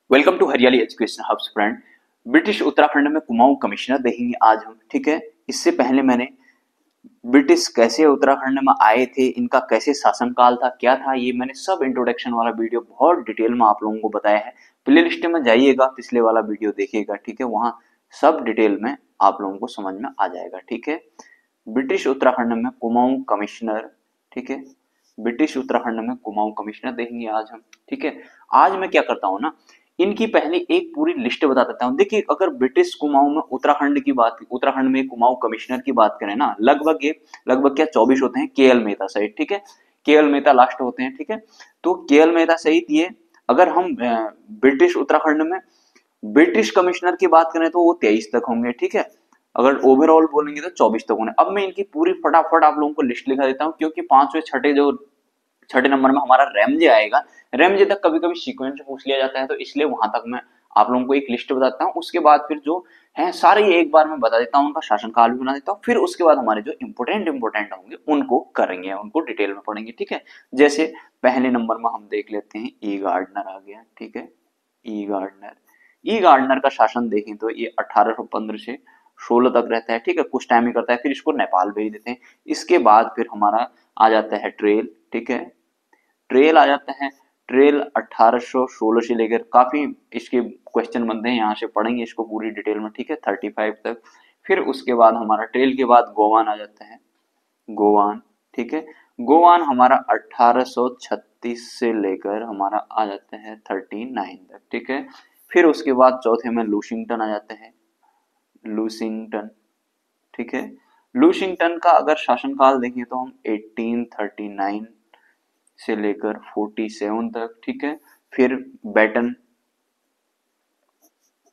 Welcome to Hariyali education hubs friend. British Uttarakhand में Kumaon commissioner देखेंगे आज हम। ठीक है, इससे पहले मैंने ब्रिटिश कैसे उत्तराखंड में आए थे, इनका कैसे शासनकाल था, क्या था, ये मैंने सब इंट्रोडक्शन वाला वीडियो बहुत डिटेल में आप लोगों को बताया है। प्ले लिस्ट में जाइएगा, पिछले वाला वीडियो देखिएगा। ठीक है, वहां सब डिटेल में आप लोगों को समझ में आ जाएगा। ठीक है, ब्रिटिश उत्तराखंड में कुमाऊं कमिश्नर। ठीक है, ब्रिटिश उत्तराखंड में कुमाऊं कमिश्नर देखेंगे आज हम। ठीक है, आज मैं क्या करता हूँ ना, इनकी पहले एक पूरी लिस्ट बता देता हूँ। देखिए, अगर ब्रिटिश कुमाऊं में उत्तराखंड की बात, उत्तराखंड में कुमाऊं कमिश्नर की बात करें ना, लगभग क्या 24 होते हैं केएल मेहता सहित। ठीक है, केएल मेहता लास्ट होते हैं। ठीक है, तो केएल मेहता सहित ये, अगर हम ब्रिटिश उत्तराखंड में ब्रिटिश कमिश्नर की बात करें तो वो 23 तक होंगे। ठीक है, अगर ओवरऑल बोलेंगे तो 24 तक होंगे। अब मैं इनकी पूरी फटाफट आप लोगों को लिस्ट लिखा देता हूँ, क्योंकि पांचवें छठे नंबर में हमारा रेमजे आएगा। रेमजे तक कभी कभी सीक्वेंस पूछ लिया जाता है, तो इसलिए वहां तक मैं आप लोगों को एक लिस्ट बताता हूँ। उसके बाद फिर जो है सारे एक बार में बता देता हूँ, उनका शासनकाल भी बना देता हूँ। फिर उसके बाद हमारे जो इंपोर्टेंट होंगे उनको करेंगे, उनको डिटेल में पढ़ेंगे। ठीक है, जैसे पहले नंबर में हम देख लेते हैं, ई गार्डनर आ गया। ठीक है, ई गार्डनर का शासन देखें तो ये 1815 से 16 तक रहता है। ठीक है, कुछ टाइम ही करता है, फिर इसको नेपाल भेज देते हैं। इसके बाद फिर हमारा आ जाता है ट्रेल। ठीक है, ट्रेल आ जाते हैं। ट्रेल 1816 से लेकर काफी इसके क्वेश्चन बनते हैं, यहाँ से पढ़ेंगे इसको पूरी डिटेल में। ठीक है, 35 तक। फिर उसके बाद हमारा ट्रेल के बाद गोवान आ जाता है, गोवान। ठीक है, गोवान हमारा 1836 से लेकर हमारा आ जाता है 39 तक। ठीक है, फिर उसके बाद चौथे में लूशिंगटन आ जाते हैं, लूसिंगटन। ठीक है, लूशिंगटन का अगर शासनकाल देखें तो हम 1839 से लेकर 47 तक। ठीक है, फिर बैटन,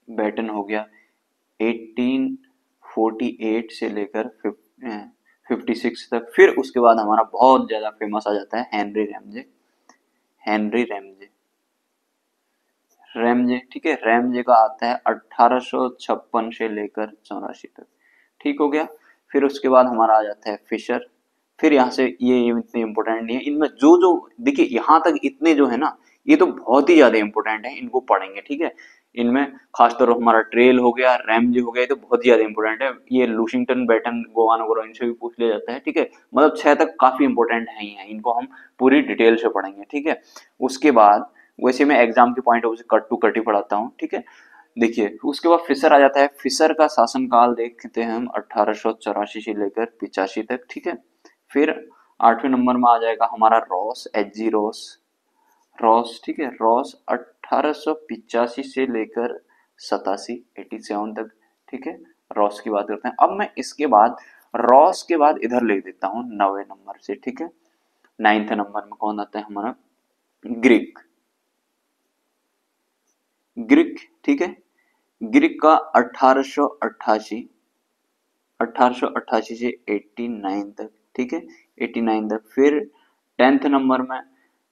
बैटन हो गया 1848 से लेकर 56 तक। फिर उसके बाद हमारा बहुत ज्यादा फेमस आ जाता है Henry Ramsay, Henry Ramsay, Ramsay. ठीक है, रैमजे का आता है 1856 से लेकर 84 तक। ठीक हो गया, फिर उसके बाद हमारा आ जाता है फिशर। फिर यहाँ से ये इतने इंपॉर्टेंट नहीं है, इनमें जो जो देखिए यहाँ तक इतने जो है ना, ये तो बहुत ही ज्यादा इंपॉर्टेंट है, इनको पढ़ेंगे। ठीक है, इनमें खासतौर पर हमारा ट्रेल हो गया, रैमजे हो गया, ये तो बहुत ही ज्यादा इंपॉर्टेंट है। ये लूशिंगटन, बैटन, गोवान वगैरह इनसे भी पूछ लिया जाता है। ठीक है, मतलब 6 तक काफी इंपॉर्टेंट है ही है, इनको हम पूरी डिटेल से पढ़ेंगे। ठीक है, उसके बाद वैसे मैं एग्जाम के पॉइंट ऑफ से कट टू कट ही पढ़ाता हूँ। ठीक है, देखिए उसके बाद फिशर आ जाता है। फिशर का शासनकाल देखते हैं हम 1884 से लेकर 85 तक। ठीक है, फिर 8वें नंबर में आ जाएगा हमारा Ross, H G Ross, Ross. ठीक है, रॉस 1885 से लेकर 87 तक। ठीक है, रॉस की बात करते हैं। अब मैं इसके बाद रॉस के बाद इधर लिख देता हूँ 9वें नंबर से। ठीक है, 9th नंबर में कौन आता है हमारा, ग्रीक, ग्रीक। ठीक है, ग्रीक का 1888 से 89 तक। ठीक है, 89 तक। फिर 10th नंबर में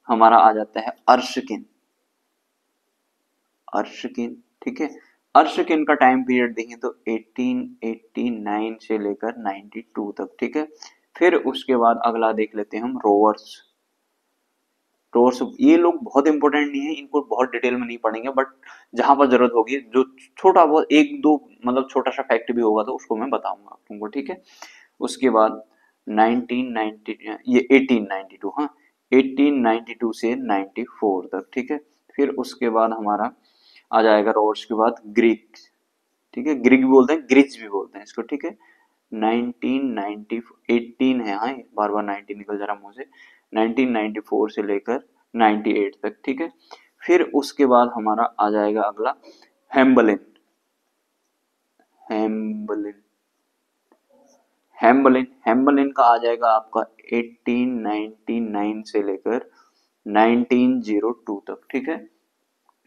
हमारा आ जाता है अर्शकिन, अर्शकिन। ठीक है, अर्शकिन का टाइम पीरियड देखें तो 1889 से लेकर 92 तक। ठीक है, फिर उसके बाद अगला देख लेते हैं हम रोवर्स, रोवर्स। ये लोग बहुत इंपॉर्टेंट नहीं है, इनको बहुत डिटेल में नहीं पढ़ेंगे, बट जहां पर जरूरत होगी, जो छोटा बहुत एक दो मतलब छोटा सा फैक्ट भी होगा तो उसको मैं बताऊंगा आप तुमको। ठीक है, उसके बाद 1990, ये 1892, हाँ 1892 से 94 तक। ठीक है, फिर उसके बाद हमारा आ जाएगा रोवर्स के बाद ग्रीक। ठीक है, ग्रीक भी बोलते हैं, ग्रीच भी बोलते हैं इसको। ठीक है, 1990, 18 है, हाँ बार बार 19 निकल जा रहा मुंह से। 1994 से लेकर 98 तक। ठीक है, फिर उसके बाद हमारा आ जाएगा अगला हेम्बलिन, हेम्बलिन, हेम्बलिन, हेम्बलिन का आ जाएगा आपका 1899 से लेकर 1902 तक। ठीक है,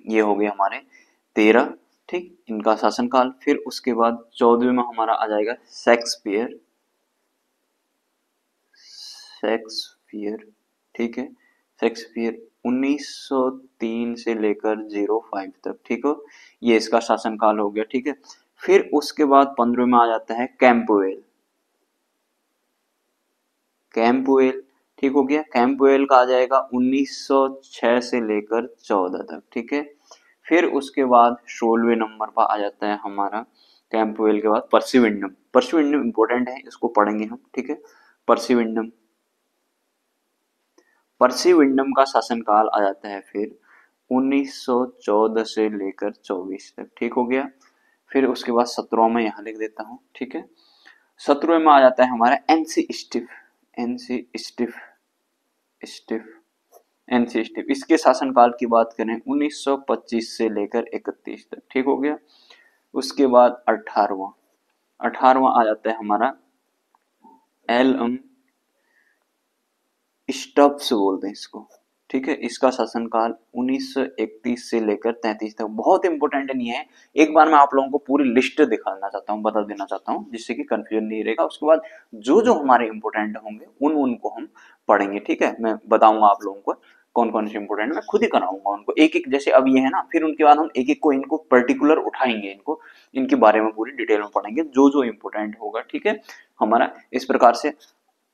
ये हो गए हमारे 13। ठीक, इनका शासनकाल। फिर उसके बाद 14वें में हमारा आ जाएगा शेक्सपियर, शेक्सपियर। ठीक है, शेक्सपियर 1903 से लेकर 05 तक। ठीक हो, ये इसका शासनकाल हो गया। ठीक है, फिर उसके बाद 15वें में आ जाता है कैंपवेल, कैंपवेल। ठीक हो गया, कैंपवेल का आ जाएगा 1906 से लेकर 14 तक। ठीक है, फिर उसके बाद 16वें नंबर पर आ जाता है हमारा कैंपवेल के बाद परसिविंडम। परसिविंडम इंपॉर्टेंट है, इसको पढ़ेंगे हम, ठीक है। परसिविंडम, परसिविंडम का शासनकाल आ जाता है फिर 1914 से लेकर 24 तक, ठीक हो गया। फिर उसके बाद 17वां में यहाँ लिख देता हूँ, ठीक है। 17वें में आ जाता है हमारा NC stiff, NC stiff, stiff, NC stiff. इसके शासनकाल की बात करें 1925 से लेकर 31 तक, ठीक हो गया। उसके बाद 18वां, 18वां आ जाता है हमारा एल स्टब्स बोलते हैं इसको, ठीक है। इसका शासनकाल 1931 से लेकर 33 तक। बहुत इंपॉर्टेंट नहीं है, एक बार मैं आप लोगों को पूरी लिस्ट दिखाना चाहता हूँ, बता देना चाहता हूँ, जिससे कि कंफ्यूजन नहीं रहेगा। उसके बाद जो जो हमारे इंपॉर्टेंट होंगे उनको हम पढ़ेंगे, ठीक है। मैं बताऊंगा आप लोगों को कौन कौन से इंपॉर्टेंट, मैं खुद ही कराऊंगा उनको एक एक, जैसे अब ये है ना, फिर उनके बाद हम एक एक को इनको पर्टिकुलर उठाएंगे, इनको इनके बारे में पूरी डिटेल में पढ़ेंगे, जो जो इंपॉर्टेंट होगा, ठीक है। हमारा इस प्रकार से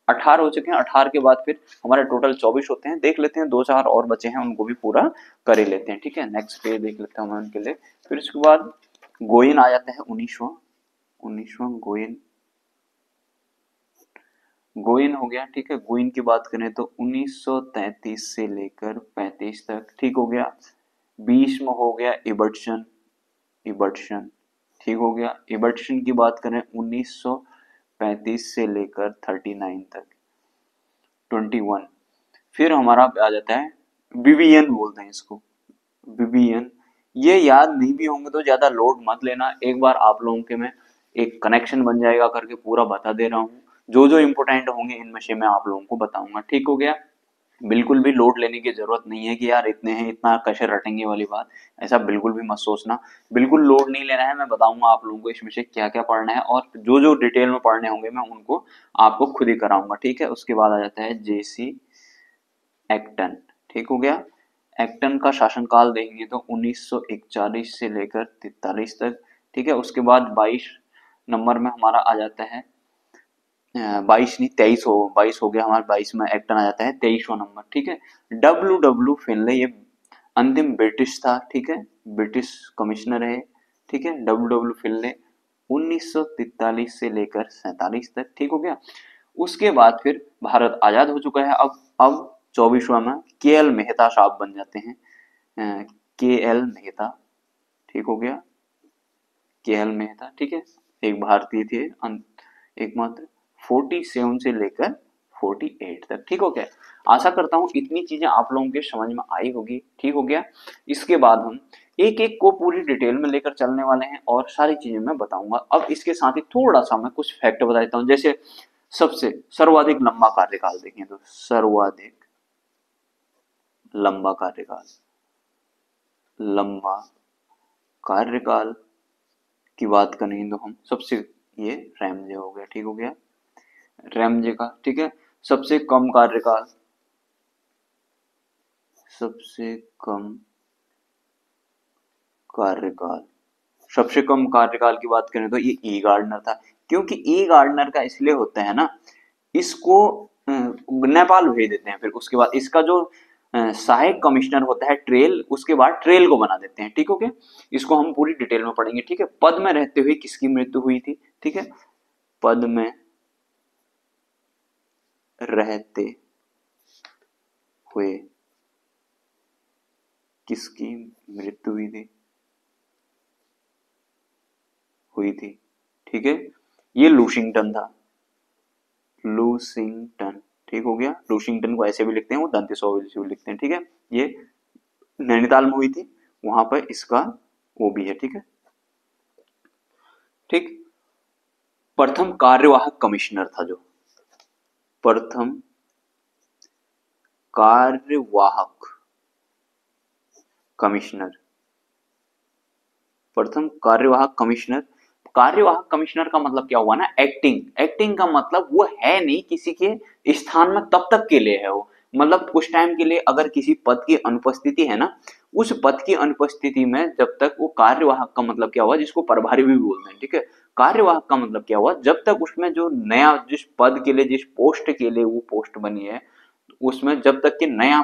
18 हो चुके हैं। 18 के बाद फिर हमारे टोटल 24 होते हैं। देख लेते हैं, 2-4 और बचे हैं, उनको भी पूरा कर ही लेते हैं, ठीक है। नेक्स्ट पेज देख लेते हैं हम उनके लिए। फिर उसके बाद गोइन आ जाता है 19वां, 19वां गोइन, गोइन हो गया, ठीक है। गोइन की बात करें तो 1933 से लेकर 35 तक, ठीक हो गया। 20 में हो गया इबर्टसन, इबर्टसन, ठीक हो गया। इबर्टसन की बात करें 1935 से लेकर 39 तक, 21। फिर हमारा आ जाता है विवियन, बोलते हैं इसको विवियन। ये याद नहीं भी होंगे तो ज्यादा लोड मत लेना, एक बार आप लोगों के में एक कनेक्शन बन जाएगा करके पूरा बता दे रहा हूँ। जो जो इंपॉर्टेंट होंगे इनमें से मैं आप लोगों को बताऊंगा, ठीक हो गया। बिल्कुल भी लोड लेने की जरूरत नहीं है कि यार इतने हैं, इतना कैसे रटेंगे वाली बात, ऐसा बिल्कुल भी मत सोचना। बिल्कुल लोड नहीं लेना है, मैं बताऊंगा आप लोगों को इसमें से क्या क्या पढ़ना है, और जो जो डिटेल में पढ़ने होंगे मैं उनको आपको खुद ही कराऊंगा, ठीक है। उसके बाद आ जाता है जेसी एक्टन, ठीक हो गया। एक्टन का शासनकाल देखेंगे तो 1941 से लेकर 43 तक, ठीक है। उसके बाद 22 नंबर में हमारा आ जाता है 22 नहीं 23 हो गया हमारा, 22 में एक्टन आ जाता है 23वां नंबर, ठीक है। डब्ल्यू फिनले, ये अंतिम ब्रिटिश था, ठीक है, ब्रिटिश कमिश्नर है, ठीक है। डब्ल्यू फिनले 1943 से लेकर 47 तक, ठीक हो गया। उसके बाद फिर भारत आजाद हो चुका है। अब 24वां में के एल मेहता साहब बन जाते हैं, के एल मेहता, ठीक हो गया, के एल मेहता, ठीक है। एक भारतीय थे, एकमात्र 47 से लेकर 48 तक, ठीक हो गया। आशा करता हूं इतनी चीजें आप लोगों के समझ में आई होगी, ठीक हो गया। इसके बाद हम एक एक को पूरी डिटेल में लेकर चलने वाले हैं और सारी चीजें मैं बताऊंगा। अब इसके साथ ही थोड़ा सा मैं कुछ फैक्ट बता देता हूं, जैसे सबसे सर्वाधिक लंबा कार्यकाल देखें तो सर्वाधिक लंबा कार्यकाल, लंबा कार्यकाल की बात करें तो हम सबसे, ये रैमजे हो गया, ठीक हो गया, रैमजे का, ठीक है। सबसे कम कार्यकाल, सबसे कम कार्यकाल, सबसे कम कार्यकाल की बात करें तो ये ई गार्डनर था। क्योंकि ई गार्डनर का इसलिए होता है ना, इसको नेपाल भेज देते हैं, फिर उसके बाद इसका जो सहायक कमिश्नर होता है ट्रेल, उसके बाद ट्रेल को बना देते हैं, ठीक हो गया। इसको हम पूरी डिटेल में पढ़ेंगे, ठीक है। पद में रहते हुए किसकी मृत्यु हुई थी, ठीक है, पद में रहते हुए किसकी मृत्यु हुई थी, ठीक है। ये लूशिंगटन था, लूशिंगटन, ठीक हो गया। लूशिंगटन को ऐसे भी लिखते हैं, वो दंतेश भी लिखते हैं, ठीक है। ये नैनीताल में हुई थी, वहां पर इसका वो भी है, ठीक है, ठीक। प्रथम कार्यवाहक कमिश्नर था जो, प्रथम कार्यवाहक कमिश्नर, प्रथम कार्यवाहक कमिश्नर। कार्यवाहक कमिश्नर का मतलब क्या हुआ ना, एक्टिंग, एक्टिंग का मतलब वो है नहीं किसी के स्थान में तब तक के लिए है वो, मतलब कुछ टाइम के लिए अगर किसी पद की अनुपस्थिति है ना, उस पद की अनुपस्थिति में जब तक वो, कार्यवाहक का मतलब क्या हुआ, जिसको प्रभारी भी बोलते हैं, ठीक है। कार्यवाहक का मतलब क्या हुआ, जब तक उसमें जो नया, जिस पद के लिए, जिस पोस्ट के लिए वो पोस्ट बनी है, उसमें जब तक कि नया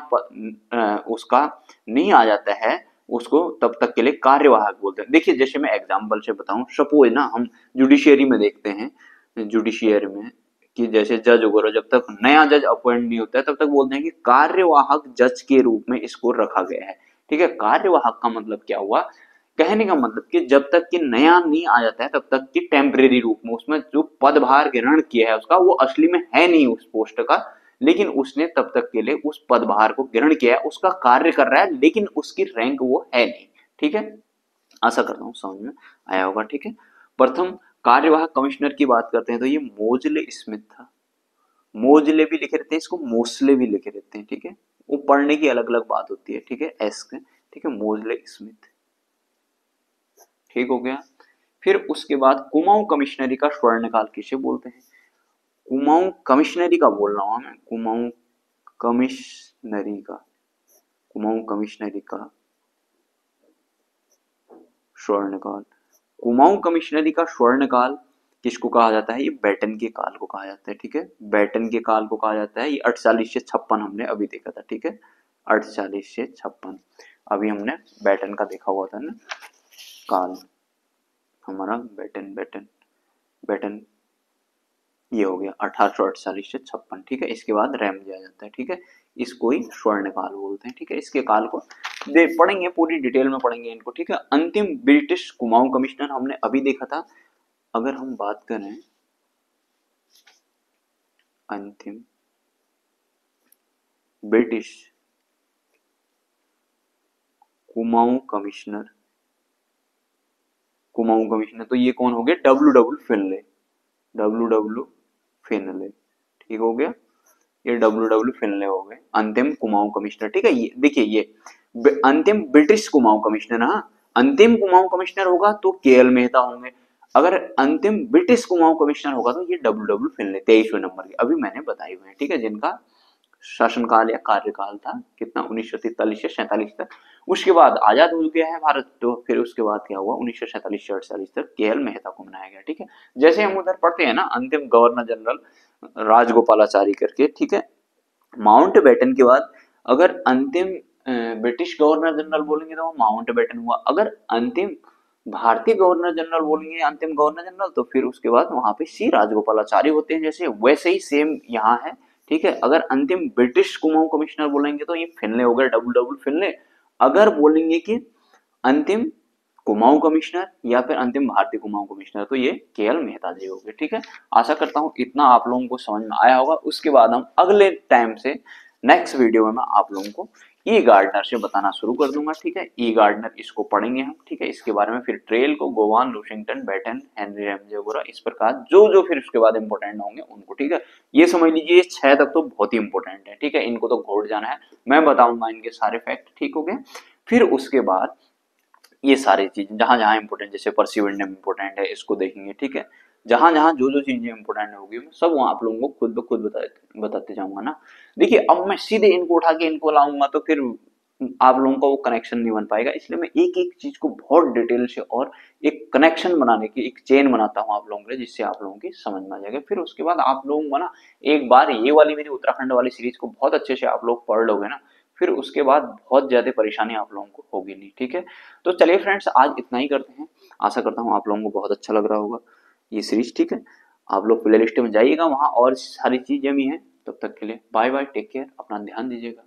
उसका नहीं आ जाता है, उसको तब तक के लिए कार्यवाहक बोलते हैं। देखिए जैसे मैं एग्जाम्पल से बताऊं, सपोज ना हम जुडिशियरी में देखते हैं, जुडिशियरी में कि जैसे जज वगैरह जब तक नया जज अपॉइंट नहीं होता है तब तक बोलते हैं कि कार्यवाहक जज के रूप में इसको रखा गया है। ठीक है, कार्यवाहक का मतलब क्या हुआ, कहने का मतलब कि जब तक कि नया नहीं आ जाता है तब तक कि टेम्परेरी रूप में उसमें जो पदभार ग्रहण किया है उसका वो असली में है नहीं उस पोस्ट का, लेकिन उसने तब तक के लिए उस पदभार को ग्रहण किया है, उसका कार्य कर रहा है, लेकिन उसकी रैंक वो है नहीं। ठीक है, आशा करता हूँ समझ में आया होगा। ठीक है, प्रथम कार्यवाहक कमिश्नर की बात करते हैं तो ये मोजले स्मिथ था। मोजले भी लिखे रहते हैं, इसको मोस्ले भी लिखे रहते हैं। ठीक है, वो पढ़ने की अलग अलग बात होती है। ठीक है, एस के, ठीक है, मोजले स्मिथ। ठीक हो गया। फिर उसके बाद कुमाऊं कमिश्नरी का स्वर्णकाल किसे बोलते हैं, कुमाऊं कमिश्नरी का बोल रहा हूं मैं, कुमाऊं कमिश्नरी का, कुमाऊं कमिश्नरी का स्वर्णकाल, कुमाऊं कमिश्नरी का स्वर्णकाल किसको कहा जाता है, ये बेटन के काल को कहा जाता है। ठीक है, बेटन के काल को कहा जाता है। ये 48 से 56 हमने अभी देखा था। ठीक है, 48 से 56 अभी हमने बेटन का देखा हुआ था ना काल, हमारा बेटन बेटन बेटन ये हो गया 1848 से 56। ठीक है, इसके बाद रैम दिया जाता है। ठीक है, इसको ही स्वर्ण काल बोलते हैं। ठीक है, इसके काल को पढ़ेंगे, पूरी डिटेल में पढ़ेंगे इनको। ठीक है, अंतिम ब्रिटिश कुमाऊं कमिश्नर हमने अभी देखा था। अगर हम बात करें अंतिम British Kumaon commissioner, Kumaon commissioner तो ये कौन हो गया, डब्ल्यू फिनले, डब्ल्यू फिनले। ठीक हो गया, ये डब्ल्यू फिनले हो गए अंतिम कुमाऊं कमिश्नर। ठीक है, ये देखिए ये अंतिम ब्रिटिश कुमाऊं कमिश्नर, हाँ अंतिम कुमाऊं कमिश्नर होगा तो केएल मेहता होंगे, अगर अंतिम ब्रिटिश कुमाऊं कमिश्नर होगा तो ये डब्ल्यू फिनले 23वें नंबर के अभी मैंने बताए हुए हैं। ठीक है, जिनका शासनकाल या कार्यकाल था कितना 1943 से 47 तक। उसके बाद आजाद हो गया है भारत, तो फिर उसके बाद क्या हुआ 1947 से 48 तक केएल मेहता को बनाया गया। ठीक है, जैसे हम उधर पढ़ते हैं ना अंतिम गवर्नर जनरल राजगोपालाचारी करके। ठीक है, माउंट बेटन के बाद अगर अंतिम ब्रिटिश गवर्नर जनरल बोलेंगे तो वो माउंट बेटन हुआ, अगर अंतिम भारतीय गवर्नर जनरल बोलेंगे अंतिम गवर्नर जनरल तो फिर उसके बाद वहां पे सी राजगोपालाचारी होते हैं, जैसे वैसे ही सेम यहाँ है। ठीक है, अगर अंतिम ब्रिटिश कुमाऊं कमिश्नर बोलेंगे तो ये फिनले हो गए, डब्ल्यू फिनले। अगर बोलेंगे कि अंतिम कुमाऊं कमिश्नर या फिर अंतिम भारतीय कुमाऊं कमिश्नर तो ये केएल मेहता जी हो गए। ठीक है, आशा करता हूं इतना आप लोगों को समझ में आया होगा। उसके बाद हम अगले टाइम से नेक्स्ट वीडियो में मैं आप लोगों को ई गार्डनर से बताना शुरू कर दूंगा। ठीक है, ई गार्डनर इसको पढ़ेंगे हम। ठीक है, इसके बारे में फिर ट्रेल को, गोवान, लूशिंगटन, बेटन, हेनरी रैमजे वगैरह इस प्रकार जो जो फिर उसके बाद इंपॉर्टेंट होंगे उनको। ठीक है, ये समझ लीजिए 6 तक तो बहुत ही इंपॉर्टेंट है। ठीक है, इनको तो घोट जाना है, मैं बताऊंगा इनके सारे फैक्ट। ठीक हो गए, फिर उसके बाद ये सारी चीज जहां जहां इंपॉर्टेंट, जैसे परसिवेंडम इंपॉर्टेंट है इसको देखेंगे। ठीक है, जहां जहां जो जो चीजें इंपॉर्टेंट होगी सब वहां आप लोगों को खुद ब खुद बताते जाऊंगा ना। देखिए अब मैं सीधे इनको उठा के इनको लाऊंगा तो फिर आप लोगों का वो कनेक्शन नहीं बन पाएगा, इसलिए मैं एक एक चीज को बहुत डिटेल से और एक कनेक्शन बनाने की एक चेन बनाता हूँ आप लोगों के लिए, जिससे आप लोगों की समझ में आ जाएगा। फिर उसके बाद आप लोगों को ना एक बार ये वाली मेरी उत्तराखंड वाली सीरीज को बहुत अच्छे से आप लोग पढ़ लोगे ना, फिर उसके बाद बहुत ज्यादा परेशानी आप लोगों को होगी नहीं। ठीक है, तो चलिए फ्रेंड्स आज इतना ही करते हैं। आशा करता हूँ आप लोगों को बहुत अच्छा लग रहा होगा ये सीरीज। ठीक है, आप लोग प्ले लिस्ट में जाइएगा, वहां और सारी चीजें भी हैं। तब तक के लिए बाय बाय, टेक केयर, अपना ध्यान दीजिएगा।